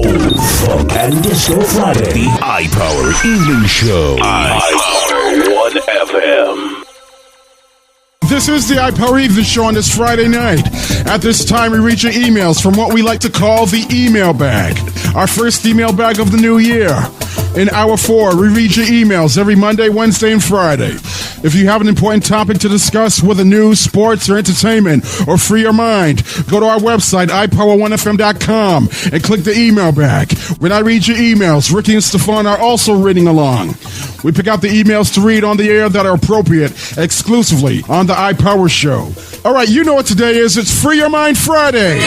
Funk and Disco Friday. The iPower Evening Show. iPower 1 FM. This is the iPower Evening Show on this Friday night. At this time, we read your emails from what we like to call the email bag. Our first email bag of the new year. In Hour 4, we read your emails every Monday, Wednesday, and Friday. If you have an important topic to discuss, whether news, sports, or entertainment, or free your mind, go to our website, iPower1FM.com, and click the email bag. When I read your emails, Ricky and Stefan are also reading along. We pick out the emails to read on the air that are appropriate exclusively on the iPower Show. All right, you know what today is. It's Free Your Mind Friday.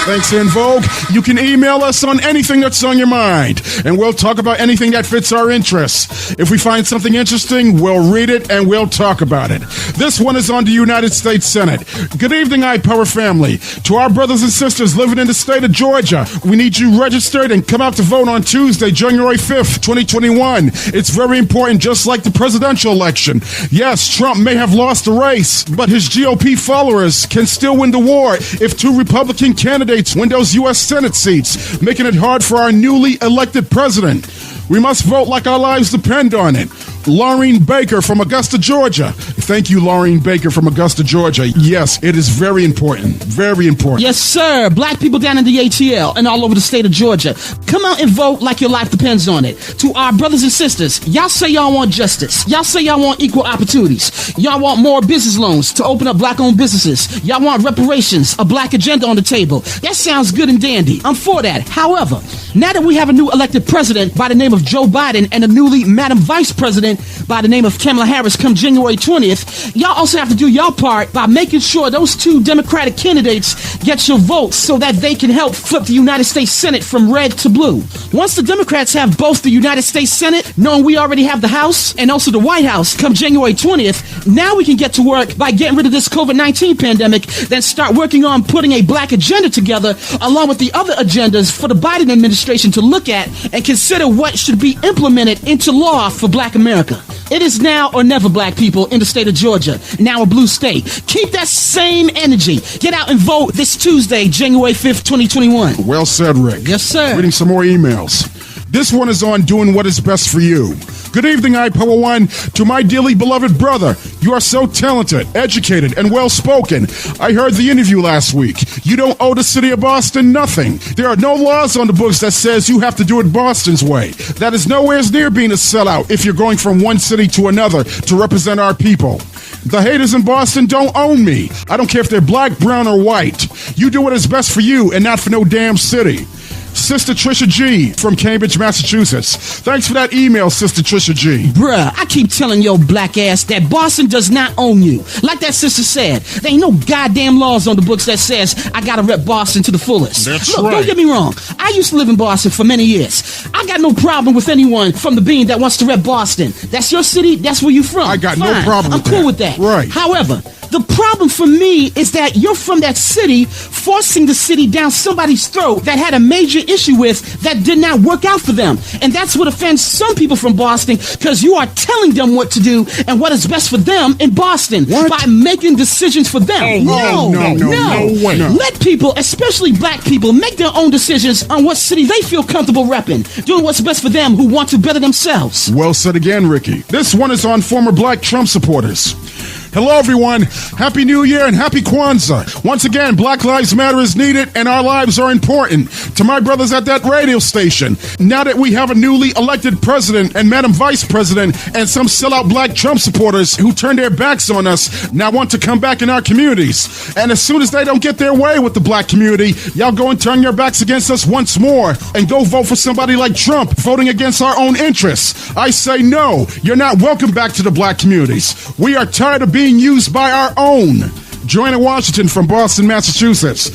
Thanks, In Vogue. You can email us on anything that's on your mind, and we'll talk about anything that fits our interests. If we find something interesting, we'll read it and we'll talk about it. This one is on the United States Senate. Good evening, iPower family. To our brothers and sisters living in the state of Georgia, we need you registered and come out to vote on Tuesday, January 5th, 2021. It's very important, just like the presidential election. Yes, Trump may have lost the race, but his GOP followers can still win the war if two Republican candidates win those U.S. Senate seats, making it hard for our newly elected president. We must vote like our lives depend on it. Laureen Baker from Augusta, Georgia. Thank you, Laureen Baker from Augusta, Georgia. Yes, it is very important. Very important. Yes, sir. Black people down in the ATL and all over the state of Georgia. Come out and vote like your life depends on it. To our brothers and sisters, y'all say y'all want justice. Y'all say y'all want equal opportunities. Y'all want more business loans to open up black-owned businesses. Y'all want reparations, a black agenda on the table. That sounds good and dandy. I'm for that. However, now that we have a new elected president by the name of Joe Biden and a newly Madam Vice President by the name of Kamala Harris come January 20th, y'all also have to do your part by making sure those two Democratic candidates get your votes so that they can help flip the United States Senate from red to blue. Once the Democrats have both the United States Senate, knowing we already have the House and also the White House come January 20th, now we can get to work by getting rid of this COVID-19 pandemic, then start working on putting a black agenda together along with the other agendas for the Biden administration to look at and consider what should be implemented into law for black America. It is now or never, black people in the state of Georgia, now a blue state. Keep that same energy. Get out and vote this Tuesday, January 5th, 2021. Well said, Rick. Yes, sir. Reading some more emails. This one is on doing what is best for you. Good evening, iPower One. To my dearly beloved brother, you are so talented, educated, and well-spoken. I heard the interview last week. You don't owe the city of Boston nothing. There are no laws on the books that says you have to do it Boston's way. That is nowhere near being a sellout if you're going from one city to another to represent our people. The haters in Boston don't own me. I don't care if they're black, brown, or white. You do what is best for you and not for no damn city. Sister Trisha G from Cambridge, Massachusetts. Thanks for that email, Sister Trisha G. Bruh, I keep telling your black ass that Boston does not own you. Like that sister said, there ain't no goddamn laws on the books that says I gotta rep Boston to the fullest. That's Look, right. Don't get me wrong. I used to live in Boston for many years. I got no problem with anyone from the bean that wants to rep Boston. That's your city. That's where you from. I got no Fine. problem with I'm cool that. with that. Right. However, the problem for me is that you're from that city, forcing the city down somebody's throat that had a major issue with that did not work out for them. And that's what offends some people from Boston, because you are telling them what to do and what is best for them in Boston by making decisions for them. No way. No. Let people, especially black people, make their own decisions on what city they feel comfortable repping, doing what's best for them who want to better themselves. Well said again, Ricky. This one is on former black Trump supporters. Hello, everyone. Happy New Year and Happy Kwanzaa. Once again, Black Lives Matter is needed and our lives are important. To my brothers at that radio station, now that we have a newly elected president and Madam Vice President and some sellout black Trump supporters who turn their backs on us now want to come back in our communities. And as soon as they don't get their way with the black community, y'all go and turn your backs against us once more and go vote for somebody like Trump, voting against our own interests. I say no. You're not welcome back to the black communities. We are tired of being used by our own. Joanna Washington from Boston, Massachusetts.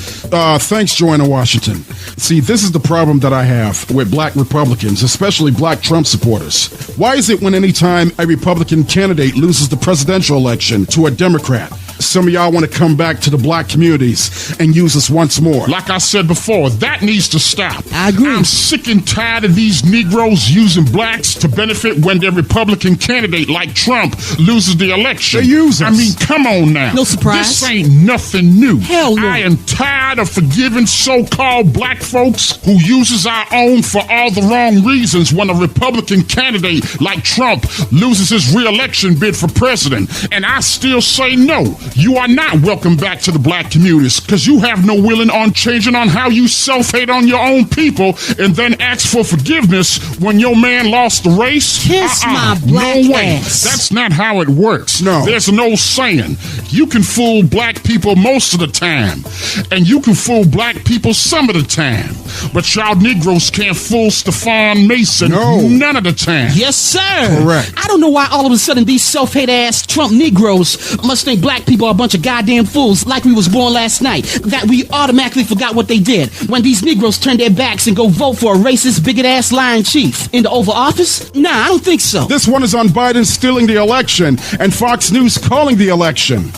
Thanks, Joanna Washington. See, this is the problem that I have with black Republicans, especially black Trump supporters. Why is it when any time a Republican candidate loses the presidential election to a Democrat, some of y'all want to come back to the black communities and use us once more. Like I said before, that needs to stop. I agree. I'm sick and tired of these Negroes using blacks to benefit when their Republican candidate like Trump loses the election. They use us. I mean, come on now. No surprise. This ain't nothing new. Hell no. I am tired of forgiving so-called black folks who uses our own for all the wrong reasons when a Republican candidate like Trump loses his re-election bid for president. And I still say no. You are not welcome back to the black communities because you have no willing on changing on how you self-hate on your own people and then ask for forgiveness when your man lost the race. Kiss my black no way. ass. That's not how it works. No. There's an old saying. You can fool black people most of the time, and you can fool black people some of the time. But y'all Negroes can't fool Stephon Mason none of the time. Yes, sir. Correct. I don't know why all of a sudden these self-hate ass Trump Negroes must think black people are a bunch of goddamn fools like we was born last night, that we automatically forgot what they did when these Negroes turned their backs and go vote for a racist, bigot-ass lying chief in the Oval Office. Nah, I don't think so. This one is on Biden stealing the election and Fox News calling the election.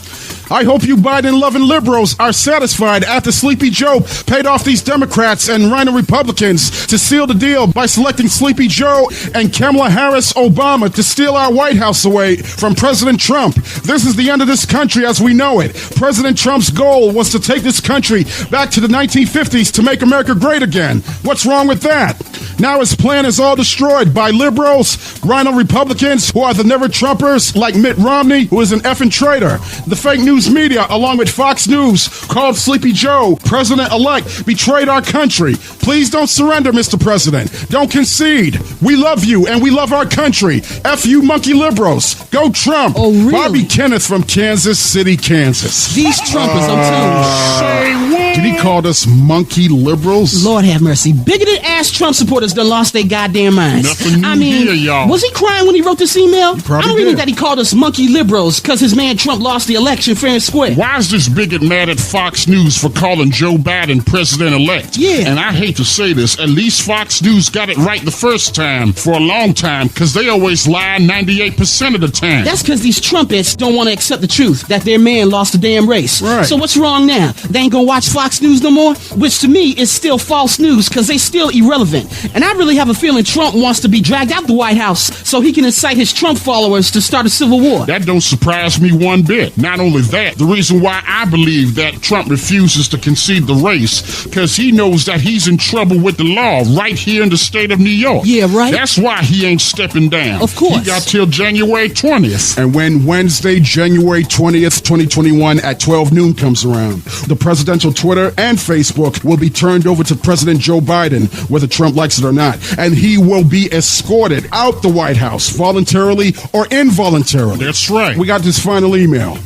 I hope you Biden-loving liberals are satisfied after Sleepy Joe paid off these Democrats and Rhino Republicans to seal the deal by selecting Sleepy Joe and Kamala Harris Obama to steal our White House away from President Trump. This is the end of this country as we know it. President Trump's goal was to take this country back to the 1950s to make America great again. What's wrong with that? Now his plan is all destroyed by liberals, Rhino Republicans, who are the never-Trumpers, like Mitt Romney, who is an effing traitor. The fake news media, along with Fox News, called Sleepy Joe president-elect, betrayed our country. Please don't surrender, Mr. President. Don't concede. We love you, and we love our country. F you monkey liberals. Go Trump. Oh, really? Bobby Kenneth from Kansas City, Kansas. These Trumpers, I'm telling you. Did he call us monkey liberals? Lord have mercy. Bigoted ass Trump supporters done lost their goddamn minds. Nothing new I mean, here, y'all. was he crying when he wrote this email? I probably don't really did. that he called us monkey liberals because his man Trump lost the election fair and square. Why is this bigot mad at Fox News for calling Joe Biden president-elect? Yeah. And I hate to say this, at least Fox News got it right the first time for a long time because they always lie 98% of the time. That's because these Trumpets don't want to accept the truth that their man lost the damn race. Right. So what's wrong now? They ain't gonna watch Fox News no more? Which to me is still false news because they still irrelevant. And I really have a feeling Trump wants to be dragged out the White House so he can incite his Trump followers to start a civil war. That don't surprise me one bit. Not only that, the reason why I believe that Trump refuses to concede the race because he knows that he's in trouble with the law right here in the state of New York. Yeah, right. That's why he ain't stepping down. Of course. He got till January 20th. And when Wednesday, January 20th, 2021 at 12 noon comes around, the presidential Twitter and Facebook will be turned over to President Joe Biden, whether Trump likes it or not. And he will be escorted out the White House, voluntarily or involuntarily. That's right. We got this final email.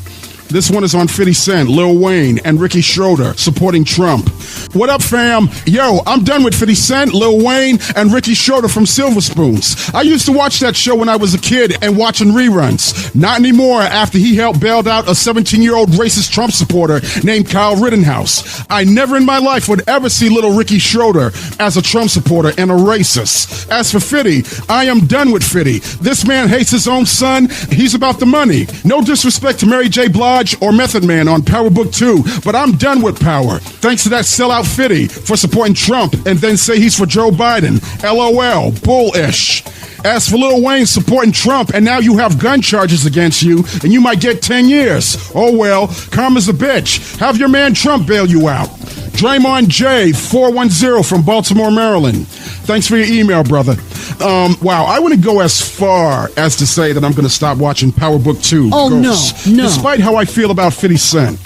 This one is on 50 Cent, Lil Wayne, and Ricky Schroeder supporting Trump. What up, fam? Yo, I'm done with 50 Cent, Lil Wayne, and Ricky Schroeder from Silver Spoons. I used to watch that show when I was a kid and watching reruns. Not anymore after he helped bailed out a 17-year-old racist Trump supporter named Kyle Rittenhouse. I never in my life would ever see little Ricky Schroeder as a Trump supporter and a racist. As for 50, I am done with 50. This man hates his own son. He's about the money. No disrespect to Mary J. Blige or Method Man on Power Book 2, but I'm done with Power. Thanks to that sellout 50 for supporting Trump and then say he's for Joe Biden. LOL, bullish. As for Lil Wayne supporting Trump, and now you have gun charges against you, and you might get 10 years. Oh well, karma's a bitch. Have your man Trump bail you out. Draymond J, 410 from Baltimore, Maryland. Thanks for your email, brother. Wow, I wouldn't go as far as to say that I'm going to stop watching Power Book 2. Oh, Ghosts. no. Despite how I feel about 50 Cent.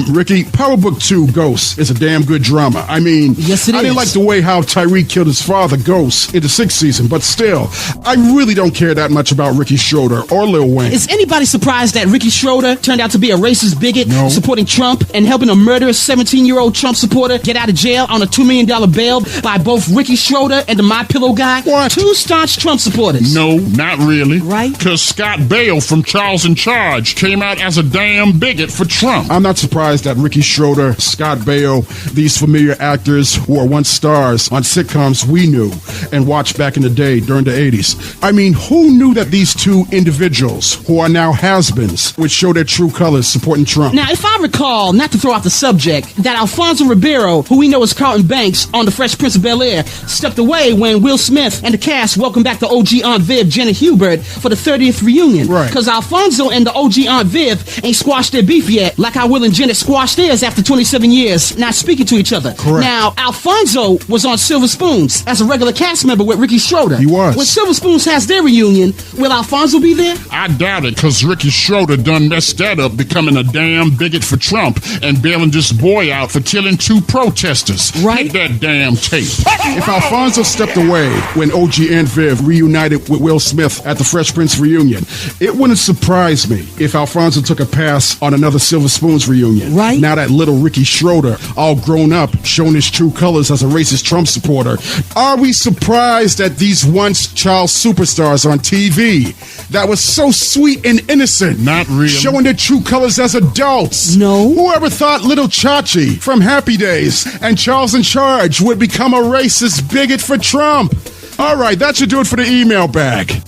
Ricky, Power Book 2, Ghost, is a damn good drama. I mean, Yes, it I didn't is. like the way how Tyreek killed his father, Ghost, in the 6th season, but still, I really don't care that much about Ricky Schroeder or Lil Wayne. Is anybody surprised that Ricky Schroeder turned out to be a racist bigot No. supporting Trump and helping a murderous 17-year-old Trump supporter get out of jail on a $2 million bail by both Ricky Schroeder and the My Pillow guy? What? Two staunch Trump supporters. No, not really. Right? Because Scott Baio from Charles in Charge came out as a damn bigot for Trump. I'm not surprised that Ricky Schroeder, Scott Baio, these familiar actors who were once stars on sitcoms we knew and watched back in the day during the 80s. I mean, who knew that these two individuals, who are now has-beens, would show their true colors supporting Trump? Now, if I recall, not to throw out the subject, that Alfonso Ribeiro, who we know as Carlton Banks on The Fresh Prince of Bel-Air, stepped away when Will Smith and the cast welcomed back the OG Aunt Viv, Janet Hubert, for the 30th reunion. Right. Because Alfonso and the OG Aunt Viv ain't squashed their beef yet, like how Will and Janet squashed theirs after 27 years not speaking to each other. Correct. Now, Alfonso was on Silver Spoons as a regular cast member with Ricky Schroeder. He was. When Silver Spoons has their reunion, will Alfonso be there? I doubt it, because Ricky Schroeder done messed that up, becoming a damn bigot for Trump and bailing this boy out for killing 2 protesters. Right. Get that damn tape. If Alfonso stepped away when OG and Viv reunited with Will Smith at the Fresh Prince reunion, it wouldn't surprise me if Alfonso took a pass on another Silver Spoons reunion. Right. Now that little Ricky Schroeder, all grown up, showing his true colors as a racist Trump supporter, are we surprised that these once child superstars on TV that was so sweet and innocent, Not really. showing their true colors as adults? No. Whoever thought little Chachi from Happy Days and Charles in Charge would become a racist bigot for Trump? All right, that should do it for the email bag.